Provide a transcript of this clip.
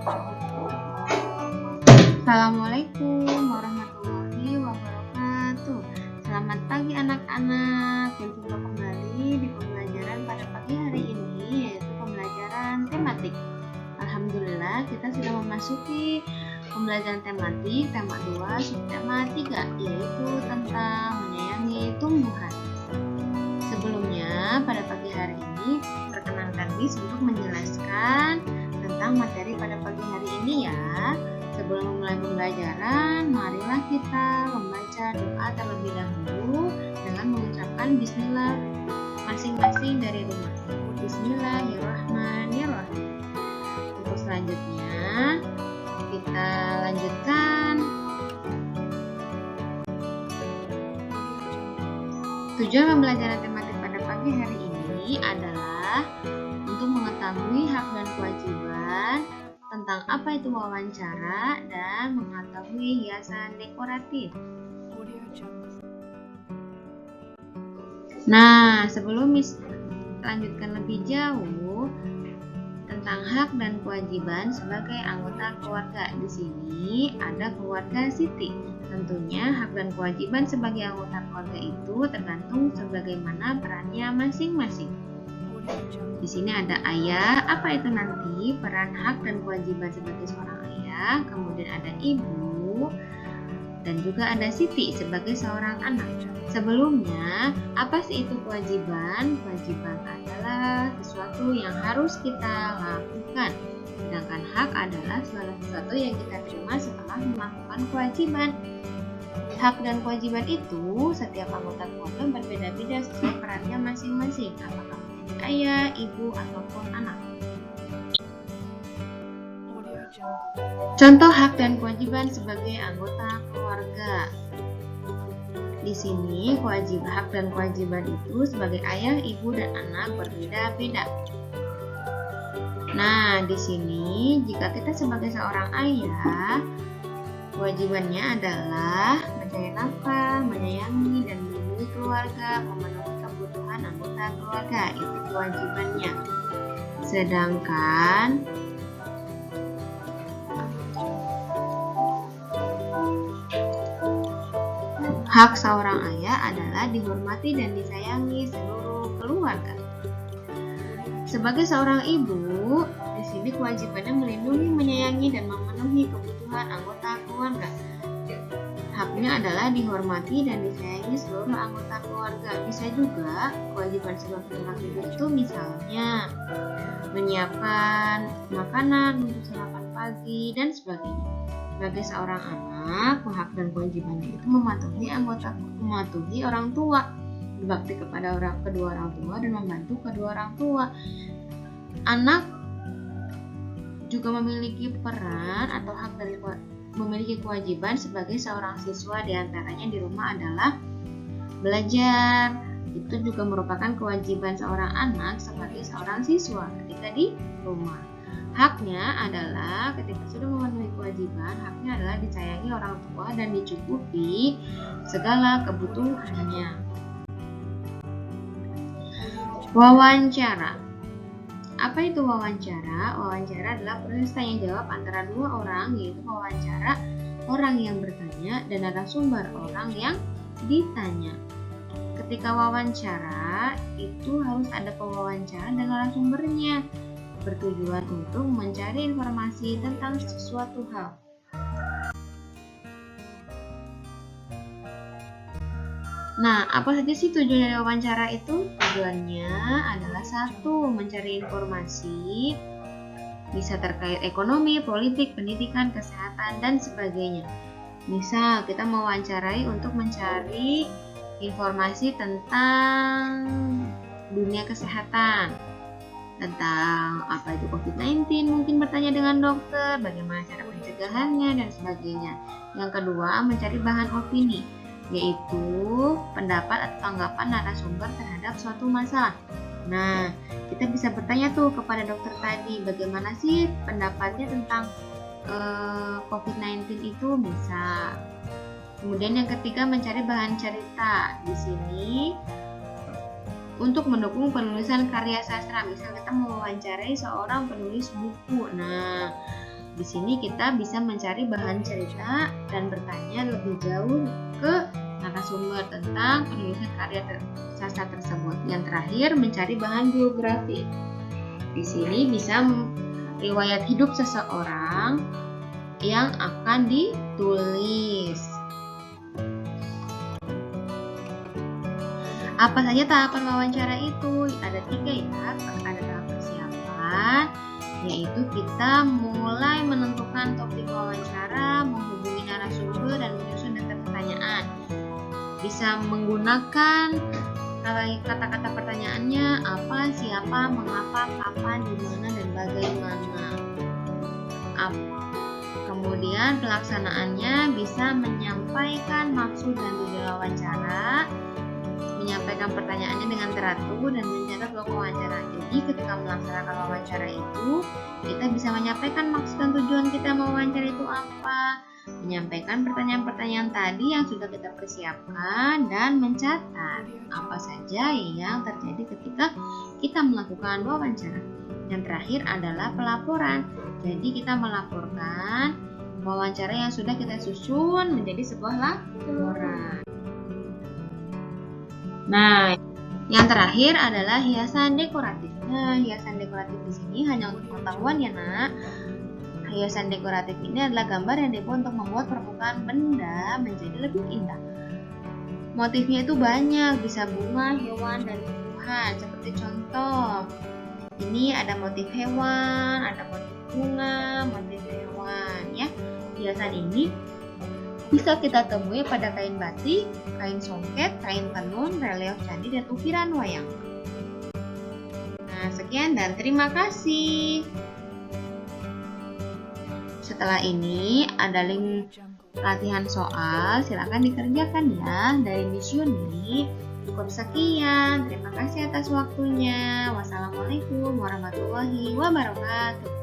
Assalamualaikum warahmatullahi wabarakatuh. Selamat pagi anak-anak. Berjumpa kembali di pembelajaran pada pagi hari ini, yaitu pembelajaran tematik. Alhamdulillah kita sudah memasuki pembelajaran tematik tema 2 subtema 3, yaitu tentang menyayangi tumbuhan. Sebelumnya pada pagi hari ini perkenankan Miss untuk menjelaskan tentang materi pada pagi hari ini ya. Sebelum memulai pembelajaran, marilah kita membaca doa terlebih dahulu dengan mengucapkan bismillah masing-masing dari rumah. Bismillahirrahmanirrahim. Untuk selanjutnya, kita lanjutkan. Tujuan pembelajaran tematik pada pagi hari ini adalah untuk mengetahui hak dan kewajiban tentang apa itu wawancara dan mengetahui hiasan dekoratif. Nah, sebelum Miss lanjutkan lebih jauh tentang hak dan kewajiban sebagai anggota keluarga, di sini ada keluarga Siti. Tentunya hak dan kewajiban sebagai anggota keluarga itu tergantung sebagaimana perannya masing-masing. Di sini ada ayah, apa itu nanti peran hak dan kewajiban sebagai seorang ayah, kemudian ada ibu, dan juga ada Siti sebagai seorang anak. Sebelumnya, apa sih itu kewajiban? Kewajiban adalah sesuatu yang harus kita lakukan, sedangkan hak adalah segala sesuatu yang kita terima setelah melakukan kewajiban. Hak dan kewajiban itu setiap anggota keluarga berbeda-beda sesuai perannya masing-masing, apakah ayah, ibu, ataupun anak. Contoh hak dan kewajiban sebagai anggota keluarga. Di sini hak dan kewajiban itu sebagai ayah, ibu, dan anak berbeda-beda. Nah, di sini jika kita sebagai seorang ayah, kewajibannya adalah mencari nafkah, menyayangi dan melindungi keluarga, memenuhi kebutuhan anggota keluarga, itu kewajibannya. Sedangkan hak seorang ayah adalah dihormati dan disayangi seluruh keluarga. Sebagai seorang ibu, di sini kewajibannya melindungi, menyayangi dan memenuhi kebutuhan anggota keluarga. Haknya adalah dihormati dan disayangi seluruh anggota keluarga. Bisa juga kewajiban sebagai seorang ibu itu misalnya menyiapkan makanan untuk sarapan pagi dan sebagainya. Sebagai seorang anak, hak dan kewajibannya itu mematuhi orang tua, berbakti kepada kedua orang tua dan membantu kedua orang tua. Anak juga memiliki peran atau hak dari memiliki kewajiban sebagai seorang siswa, diantaranya di rumah adalah belajar. Itu juga merupakan kewajiban seorang anak sebagai seorang siswa ketika di rumah. Haknya adalah ketika sudah memenuhi kewajiban, haknya adalah disayangi orang tua dan dicukupi segala kebutuhannya. Wawancara. Apa itu wawancara? Wawancara adalah proses tanya jawab antara dua orang, yaitu wawancara orang yang bertanya dan narasumber orang yang ditanya. Ketika wawancara itu harus ada pewawancara dan narasumbernya, bertujuan untuk mencari informasi tentang sesuatu hal. Nah, apa saja sih tujuan dari wawancara itu? Tujuannya adalah 1. Mencari informasi, bisa terkait ekonomi, politik, pendidikan, kesehatan, dan sebagainya. Misal, kita mewawancarai untuk mencari informasi tentang dunia kesehatan, tentang apa itu COVID-19, mungkin bertanya dengan dokter, bagaimana cara pencegahannya, dan sebagainya. Yang kedua, mencari bahan opini, yaitu pendapat atau tanggapan narasumber terhadap suatu masalah. Nah, kita bisa bertanya tuh kepada dokter tadi, bagaimana sih pendapatnya tentang COVID-19 itu, bisa. Kemudian yang ketiga, mencari bahan cerita. Di sini untuk mendukung penulisan karya sastra, misal kita mewawancarai seorang penulis buku. Nah, Di sini kita bisa mencari bahan cerita dan bertanya lebih jauh ke narasumber tentang penulisan karya sastra tersebut. Yang terakhir, mencari bahan biografi. Di sini bisa riwayat hidup seseorang yang akan ditulis. Apa saja tahapan wawancara itu? Ada 3 ya. Ada tahap persiapan, yaitu kita mulai menentukan topik wawancara, menghubungi narasumber, dan menyusun daftar pertanyaan. Bisa menggunakan kata-kata pertanyaannya, apa, siapa, mengapa, kapan, di mana, dan bagaimana. Kemudian pelaksanaannya bisa menyampaikan maksud dan tujuan wawancara, menyampaikan pertanyaannya dengan teratur, dan mencatat log wawancara. Jadi ketika melaksanakan wawancara itu, kita bisa menyampaikan maksud dan tujuan kita mewawancara itu apa, menyampaikan pertanyaan-pertanyaan tadi yang sudah kita persiapkan, dan mencatat apa saja yang terjadi ketika kita melakukan wawancara. Yang terakhir adalah pelaporan. Jadi kita melaporkan wawancara yang sudah kita susun menjadi sebuah laporan. Nah, yang terakhir adalah hiasan dekoratif. Nah, hiasan dekoratif di sini hanya untuk pengetahuan ya, Nak. Hiasan dekoratif ini adalah gambar yang dibuat untuk membuat permukaan benda menjadi lebih indah. Motifnya itu banyak, bisa bunga, hewan, dan tumbuhan. Seperti contoh, ini ada motif hewan, ada motif bunga, motif hewan ya. Hiasan ini bisa kita temui pada kain batik, kain songket, kain tenun, relief candi, dan ukiran wayang. Nah, sekian dan terima kasih. Setelah ini ada link latihan soal, silakan dikerjakan ya dari Miss Yuni. Cukup sekian, terima kasih atas waktunya. Wassalamualaikum warahmatullahi wabarakatuh.